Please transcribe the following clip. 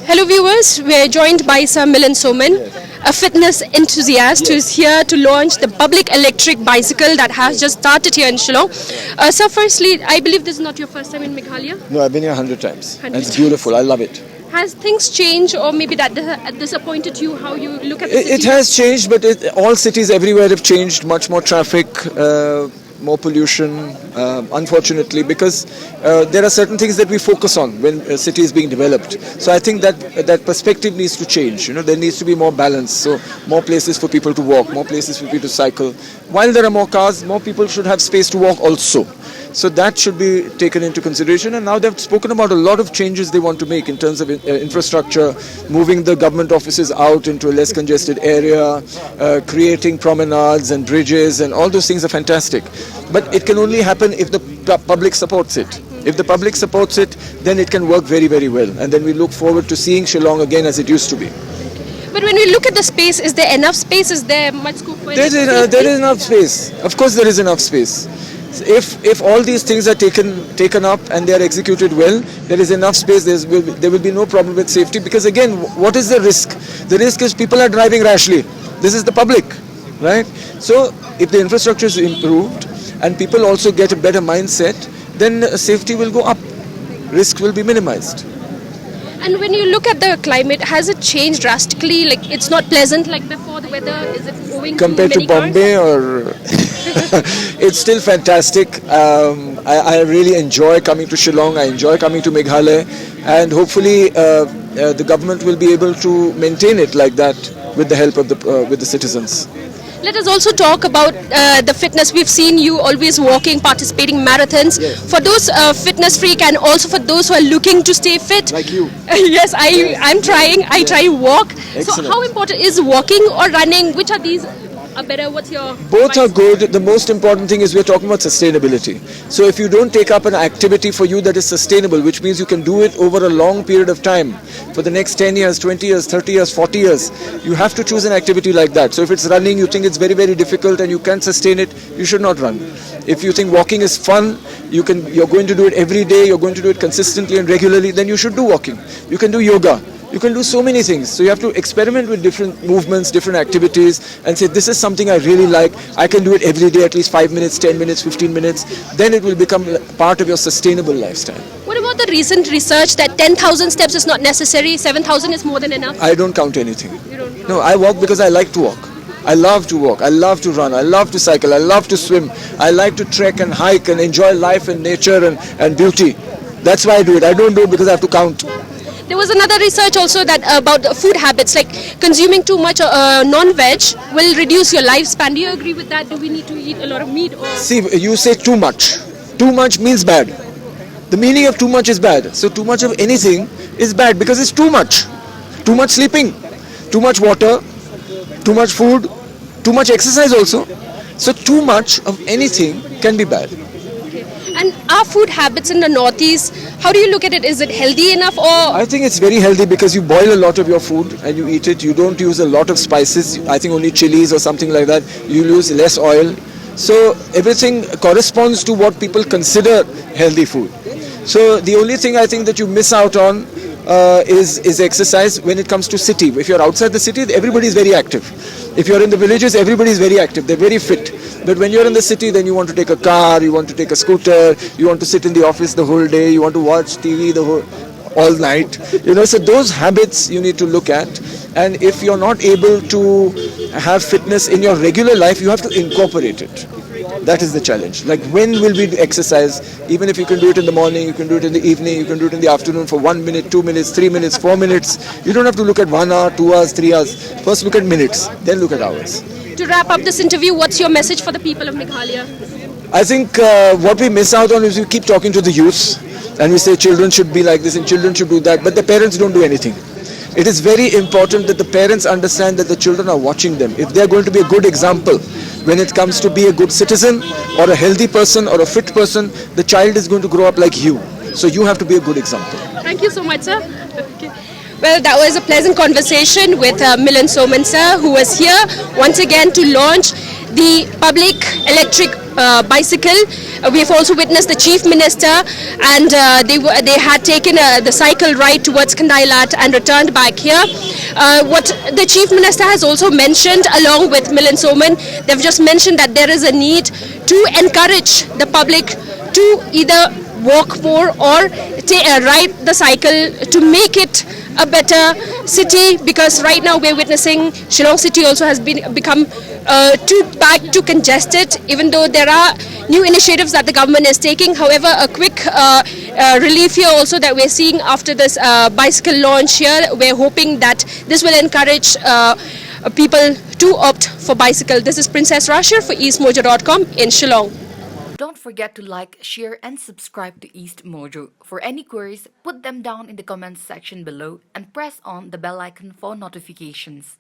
Hello viewers, we are joined by Sir Milind Soman, a fitness enthusiast who is here to launch the public electric bicycle that has just started here in Shillong. Sir, firstly, I believe this is not your first time in Meghalaya. No, I've been here 100 times. 100 and it's beautiful, I love it. Has things changed, or maybe that disappointed you, how you look at the city? It has changed, but all cities everywhere have changed. Much more traffic, more pollution, unfortunately, because there are certain things that we focus on when a city is being developed. So I think that perspective needs to change. There needs to be more balance. So more places for people to walk, more places for people to cycle. While there are more cars, more people should have space to walk also. So that should be taken into consideration. And now they've spoken about a lot of changes they want to make in terms of infrastructure, moving the government offices out into a less congested area, creating promenades and bridges, and all those things are fantastic. But it can only happen if the public supports it. If the public supports it, then it can work very, very well. And then we look forward to seeing Shillong again as it used to be. But when we look at the space, is there enough space? Is there much scope for it? There is enough space. Of course there is enough space. If all these things are taken up and they are executed well, there is enough space. There will be no problem with safety, because again, what is the risk? The risk is people are driving rashly. This is the public, right? So if the infrastructure is improved and people also get a better mindset, then safety will go up. Risk will be minimized. And when you look at the climate, has it changed drastically? Like, it's not pleasant like before, the weather? Is it owing compared to to Bombay cars? or it's still fantastic. I really enjoy coming to Shillong. I enjoy coming to Meghalaya, and hopefully the government will be able to maintain it like that with the help of the citizens. Let us also talk about the fitness. We've seen you always walking, participating in marathons. Yes. For those fitness freak, and also for those who are looking to stay fit. Like you. Yes, I'm trying. I try to walk. Excellent. So how important is walking or running? Which are these are better? What's your Both are advice? good. The most important thing is we're talking about sustainability. So if you don't take up an activity for you that is sustainable, which means you can do it over a long period of time, for the next 10 years, 20 years, 30 years, 40 years, you have to choose an activity like that. So if it's running, you think it's very, very difficult and you can't sustain it, you should not run. If you think walking is fun, you're going to do it every day, you're going to do it consistently and regularly, then you should do walking. You can do yoga. You can do so many things. So you have to experiment with different movements, different activities, and say, this is something I really like. I can do it every day, at least 5 minutes, 10 minutes, 15 minutes. Then it will become part of your sustainable lifestyle. What about the recent research that 10,000 steps is not necessary, 7,000 is more than enough? I don't count anything. You don't count. No, I walk because I like to walk. I love to walk. I love to run. I love to cycle. I love to swim. I like to trek and hike and enjoy life and nature and beauty. That's why I do it. I don't do it because I have to count. There was another research also that about food habits, like consuming too much non-veg will reduce your lifespan. Do you agree with that? Do we need to eat a lot of meat? Or See, you say too much. Too much means bad. The meaning of too much is bad. So too much of anything is bad because it's too much. Too much sleeping, too much water, too much food, too much exercise also. So too much of anything can be bad. and our food habits in the Northeast, how do you look at it? Is it healthy enough, or I think it's very healthy because you boil a lot of your food and you eat it. You don't use a lot of spices. I think only chilies or something like that. You use less oil. So everything corresponds to what people consider healthy food. So the only thing I think that you miss out on is exercise when it comes to city. If you're outside the city, everybody is very active. If you're in the villages, everybody is very active. They're very fit. But when you're in the city, then you want to take a car, you want to take a scooter, you want to sit in the office the whole day, you want to watch TV all night. So those habits you need to look at. And if you're not able to have fitness in your regular life, you have to incorporate it. That is the challenge. Like, when will we exercise? Even if you can do it in the morning, you can do it in the evening, you can do it in the afternoon for 1 minute, 2 minutes, 3 minutes, 4 minutes. You don't have to look at 1 hour, 2 hours, 3 hours. First look at minutes, then look at hours. to wrap up this interview, what's your message for the people of Meghalaya? I think what we miss out on is we keep talking to the youths and we say children should be like this and children should do that, but the parents don't do anything. It is very important that the parents understand that the children are watching them. If they are going to be a good example when it comes to be a good citizen or a healthy person or a fit person, the child is going to grow up like you. So you have to be a good example. Thank you so much, sir. Okay. Well, that was a pleasant conversation with Milind Soman, sir, who was here once again to launch the public electric bicycle. We have also witnessed the Chief Minister, and they had taken the cycle ride towards Kandailat and returned back here. What the Chief Minister has also mentioned, along with Milind Soman, they've just mentioned that there is a need to encourage the public to either walk more or ride the cycle to make it a better city, because right now we're witnessing Shillong city also has become too congested, even though there are new initiatives that the government is taking. However, a quick relief here also that we're seeing after this bicycle launch here. We're hoping that this will encourage people to opt for bicycle. This is Princess Rashir for EastMojo.com in Shillong. Don't forget to like, share and subscribe to East Mojo. For any queries, put them down in the comments section below and press on the bell icon for notifications.